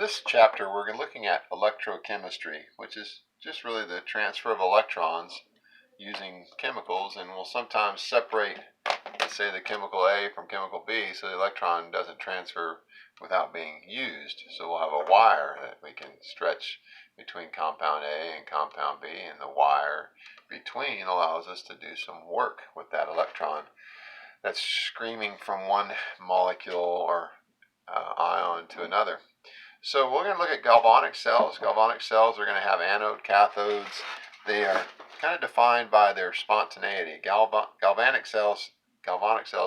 This chapter we're looking at electrochemistry, which is just really the transfer of electrons using chemicals, and we'll sometimes separate, let's say, the chemical A from chemical B so the electron doesn't transfer without being used. So we'll have a wire that we can stretch between compound A and compound B, and the wire between allows us to do some work with that electron that's screaming from one molecule or ion to another. So we're going to look at galvanic cells. Galvanic cells are going to have anode, cathodes. They are kind of defined by their spontaneity. Galvanic cells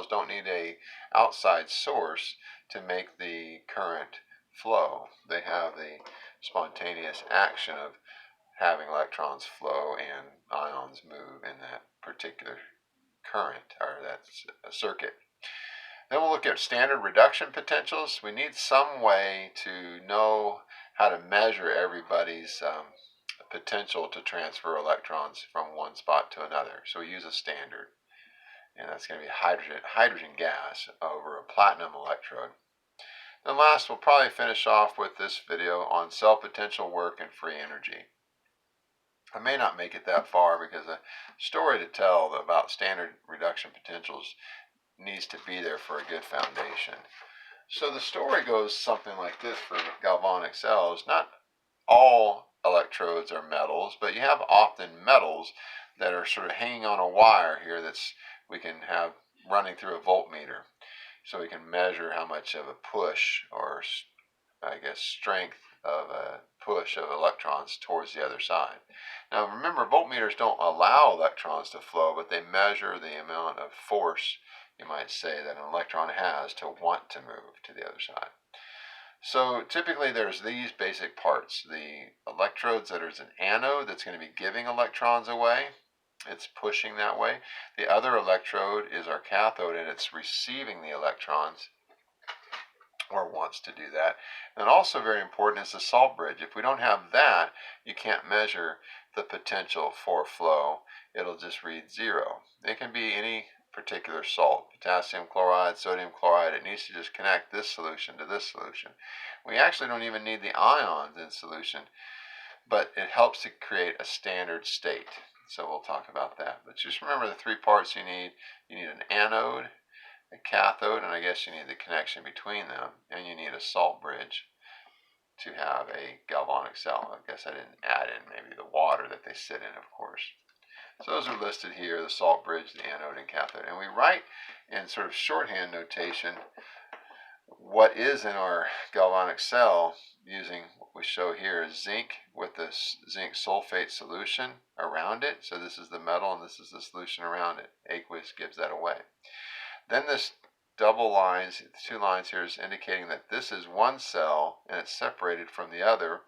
don't need an outside source to make the current flow. They have the spontaneous action of having electrons flow and ions move in that particular current, or that circuit. Then we'll look at standard reduction potentials. We need some way to know how to measure everybody's potential to transfer electrons from one spot to another. So we use a standard, and that's going to be hydrogen gas over a platinum electrode. Then last, we'll probably finish off with this video on cell potential work and free energy. I may not make it that far because a story to tell about standard reduction potentials needs to be there for a good foundation. So the story goes something like this for galvanic cells. Not all electrodes are metals, but you have often metals that are sort of hanging on a wire here that's we can have running through a voltmeter. So we can measure how much of a push, or I guess strength of a push of electrons towards the other side. Now remember, voltmeters don't allow electrons to flow, but they measure the amount of force, you might say, that an electron has to want to move to the other side. So typically there's these basic parts. The electrodes, that is an anode that's going to be giving electrons away. It's pushing that way. The other electrode is our cathode, and it's receiving the electrons, or wants to do that. And also very important is the salt bridge. If we don't have that, you can't measure the potential for flow. It'll just read zero. It can be any particular salt, potassium chloride, sodium chloride. It needs to just connect this solution to this solution. We actually don't even need the ions in solution, but it helps to create a standard state. So we'll talk about that. But just remember the three parts you need. You need an anode, a cathode, and I guess you need the connection between them, and you need a salt bridge to have a galvanic cell. I guess I didn't add in maybe the water that they sit in, of course. So those are listed here, the salt bridge, the anode, and cathode. And we write in sort of shorthand notation what is in our galvanic cell using what we show here is zinc with this zinc sulfate solution around it. So this is the metal and this is the solution around it. Aqueous gives that away. Then this double lines, two lines here, is indicating that this is one cell and it's separated from the other.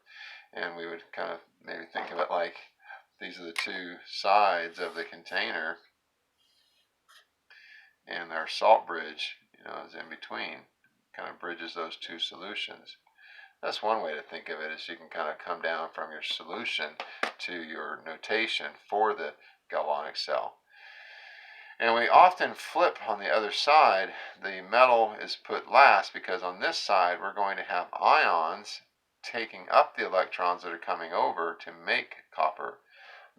And we would kind of maybe think of it like these are the two sides of the container, and our salt bridge, is in between. Kind of bridges those two solutions. That's one way to think of it, is you can kind of come down from your solution to your notation for the galvanic cell. And we often flip on the other side. The metal is put last because on this side we're going to have ions taking up the electrons that are coming over to make copper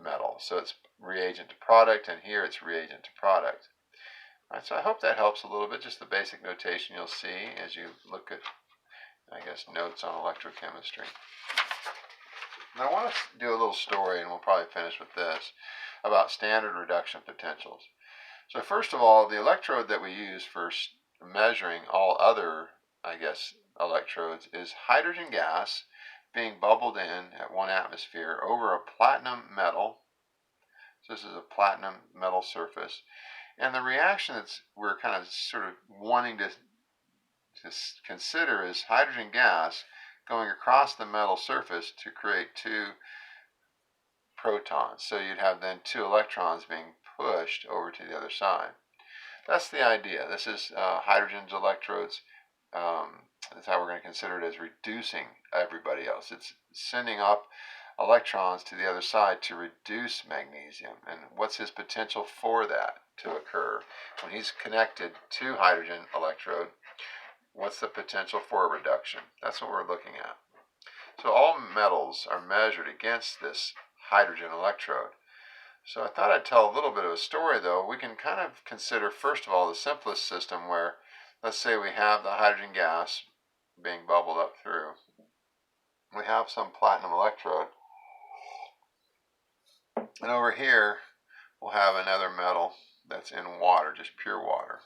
metal. So it's reagent to product, and here it's reagent to product. All right, so I hope that helps a little bit, just the basic notation you'll see as you look at, I guess, notes on electrochemistry. Now I want to do a little story, and we'll probably finish with this, about standard reduction potentials. So first of all, the electrode that we use for measuring all other, I guess, electrodes is hydrogen gas being bubbled in at 1 atmosphere over a platinum metal. So this is a platinum metal surface. And the reaction that we're kind of sort of wanting to consider is hydrogen gas going across the metal surface to create two protons. So you'd have then two electrons being pushed over to the other side. That's the idea. This is hydrogen's electrodes. That's how we're going to consider it, as reducing everybody else. It's sending up electrons to the other side to reduce magnesium. And what's his potential for that to occur? When he's connected to hydrogen electrode, what's the potential for a reduction? That's what we're looking at. So all metals are measured against this hydrogen electrode. So I thought I'd tell a little bit of a story, though. We can kind of consider, first of all, the simplest system where, let's say we have the hydrogen gas being bubbled up through. We have some platinum electrode. And over here, we'll have another metal that's in water, just pure water.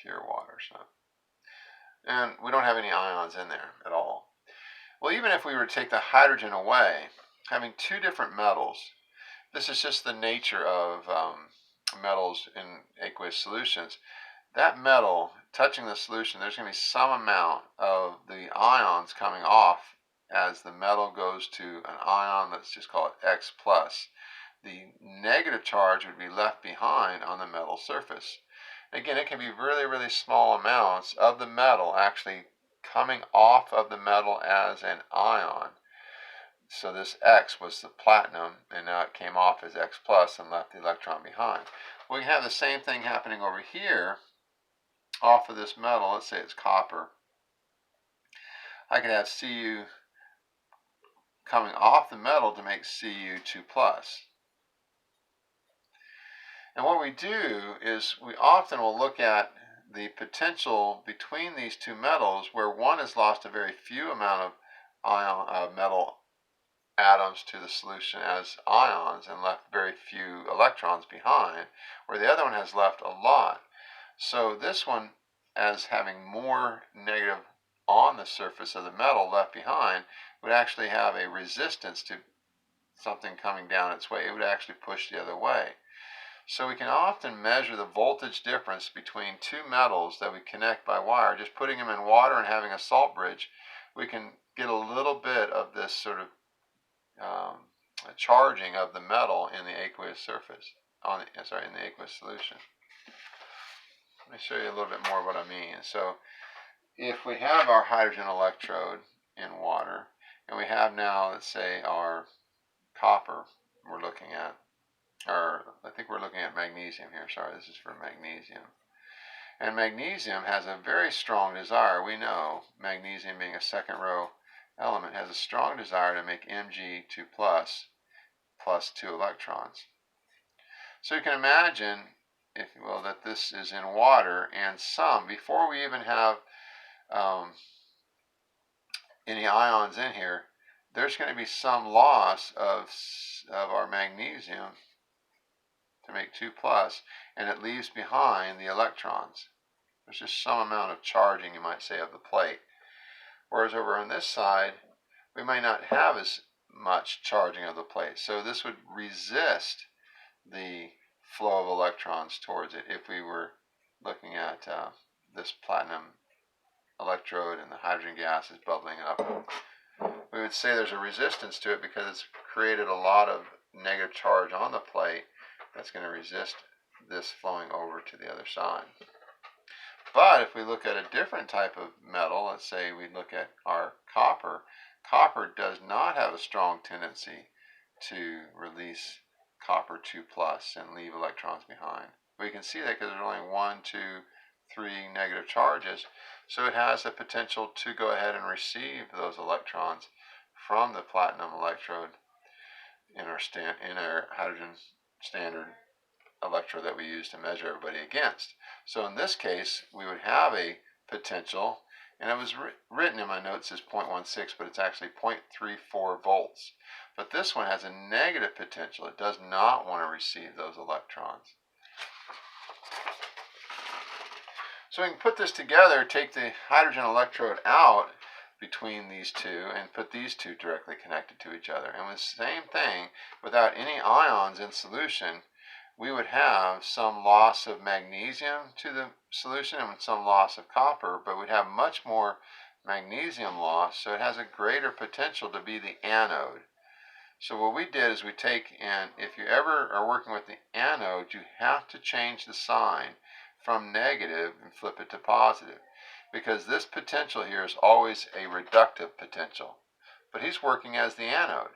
Pure water. So. And we don't have any ions in there at all. Well, even if we were to take the hydrogen away, having two different metals, this is just the nature of metals in aqueous solutions. That metal touching the solution, there's going to be some amount of the ions coming off as the metal goes to an ion, let's just call it X plus. The negative charge would be left behind on the metal surface. Again, it can be really, really small amounts of the metal actually coming off of the metal as an ion. So this X was the platinum, and now it came off as X plus and left the electron behind. We have the same thing happening over here off of this metal. Let's say it's copper. I could have Cu coming off the metal to make Cu2 plus. And what we do is we often will look at the potential between these two metals where one has lost a very few amount of metal atoms to the solution as ions and left very few electrons behind, where the other one has left a lot. So this one, as having more negative on the surface of the metal left behind, would actually have a resistance to something coming down its way. It would actually push the other way. So we can often measure the voltage difference between two metals that we connect by wire. Just putting them in water and having a salt bridge, we can get a little bit of this sort of charging of the metal in the aqueous surface, in the aqueous solution. Let me show you a little bit more what I mean. So if we have our hydrogen electrode in water, and we have now, let's say, our copper we're looking at, or I think we're looking at magnesium here. Sorry, this is for magnesium. And magnesium has a very strong desire. We know magnesium, being a second row element, has a strong desire to make Mg2 plus 2 electrons. So you can imagine, if you will, that this is in water, and before we even have any ions in here, there's going to be some loss of our magnesium to make 2 plus, and it leaves behind the electrons. There's just some amount of charging, you might say, of the plate. Whereas over on this side, we might not have as much charging of the plate. So this would resist the flow of electrons towards it if we were looking at this platinum electrode and the hydrogen gas is bubbling up. We would say there's a resistance to it because it's created a lot of negative charge on the plate that's going to resist this flowing over to the other side. But if we look at a different type of metal, let's say we look at our copper, copper does not have a strong tendency to release copper 2 plus and leave electrons behind. We can see that because there's only 1, 2, 3 negative charges, so it has the potential to go ahead and receive those electrons from the platinum electrode in our hydrogen standard electrode that we use to measure everybody against. So in this case, we would have a potential, and it was written in my notes as 0.16, but it's actually 0.34 volts. But this one has a negative potential. It does not want to receive those electrons. So we can put this together, take the hydrogen electrode out between these two, and put these two directly connected to each other. And with the same thing, without any ions in solution, we would have some loss of magnesium to the solution and some loss of copper, but we'd have much more magnesium loss, so it has a greater potential to be the anode. So what we did is we take, and if you ever are working with the anode, you have to change the sign from negative and flip it to positive, because this potential here is always a reductive potential. But he's working as the anode.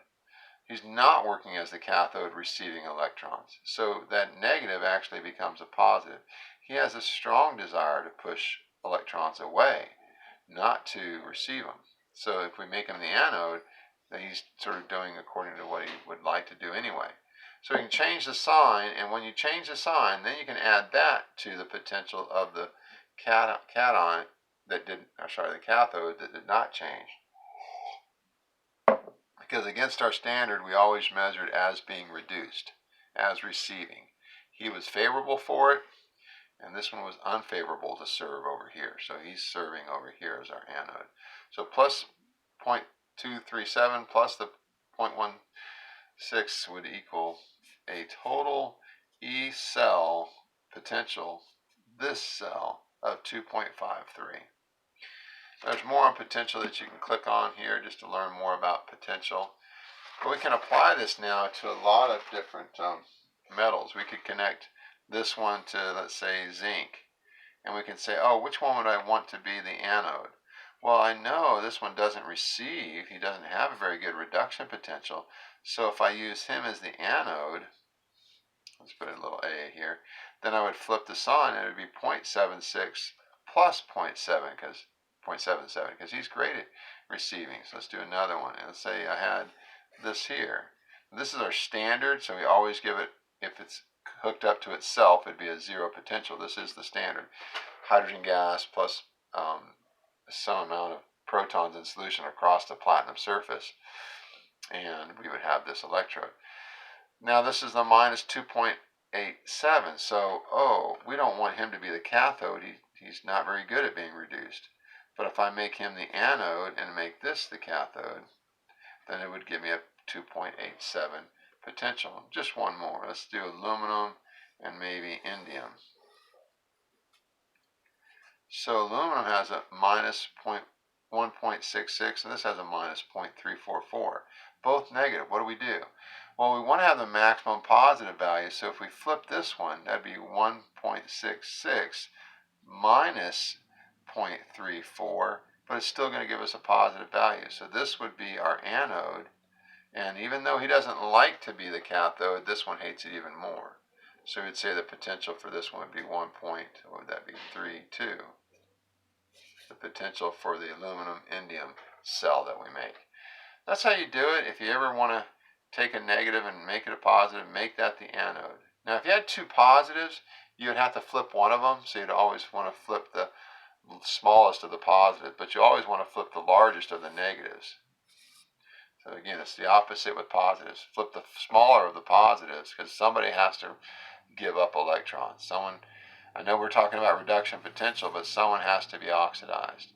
He's not working as the cathode receiving electrons. So that negative actually becomes a positive. He has a strong desire to push electrons away, not to receive them. So if we make him the anode, then he's sort of doing according to what he would like to do anyway. So you can change the sign, and when you change the sign, then you can add that to the potential of the cation that did, or sorry, the cathode that did not change. Because against our standard, we always measured as being reduced, as receiving. He was favorable for it, and this one was unfavorable to serve over here. So he's serving over here as our anode. So plus 0.237 plus the 0.16 would equal a total E cell potential, this cell, of 2.53. There's more on potential that you can click on here just to learn more about potential. But we can apply this now to a lot of different metals. We could connect this one to, let's say, zinc. And we can say, oh, which one would I want to be the anode? Well, I know this one doesn't receive. He doesn't have a very good reduction potential. So if I use him as the anode, let's put a little A here, then I would flip the sign and it would be 0.76 plus 0.7 because he's great at receiving. So let's do another one. And let's say I had this here. This is our standard, so we always give it, if it's hooked up to itself, it'd be a zero potential. This is the standard. Hydrogen gas plus some amount of protons in solution across the platinum surface, and we would have this electrode. Now this is the minus 2.87, so we don't want him to be the cathode. He's not very good at being reduced. But if I make him the anode and make this the cathode, then it would give me a 2.87 potential. Just one more. Let's do aluminum and maybe indium. So aluminum has a minus 1.66 and this has a minus 0.344. Both negative. What do we do? Well, we want to have the maximum positive value, so if we flip this one, that'd be 1.66 minus 0.34, but it's still going to give us a positive value. So this would be our anode, and even though he doesn't like to be the cathode, this one hates it even more. So we'd say the potential for this one would be 1.32. The potential for the aluminum indium cell that we make. That's how you do it. If you ever want to take a negative and make it a positive, make that the anode. Now if you had two positives, you would have to flip one of them, so you'd always want to flip the smallest of the positives, but you always want to flip the largest of the negatives. So again, it's the opposite with positives. Flip the smaller of the positives, because somebody has to give up electrons. I know we're talking about reduction potential, but someone has to be oxidized.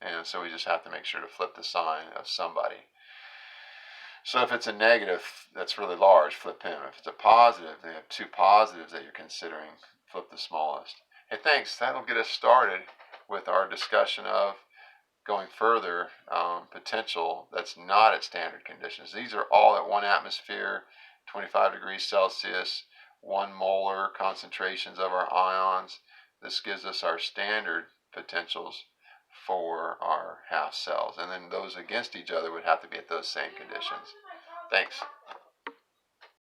And so we just have to make sure to flip the sign of somebody. So if it's a negative that's really large, flip him. If it's a positive, they have two positives that you're considering, flip the smallest. Hey, thanks. That'll get us started with our discussion of going further potential that's not at standard conditions. These are all at 1 atmosphere, 25 degrees Celsius, 1 molar concentrations of our ions. This gives us our standard potentials for our half cells, and then those against each other would have to be at those same conditions. Thanks.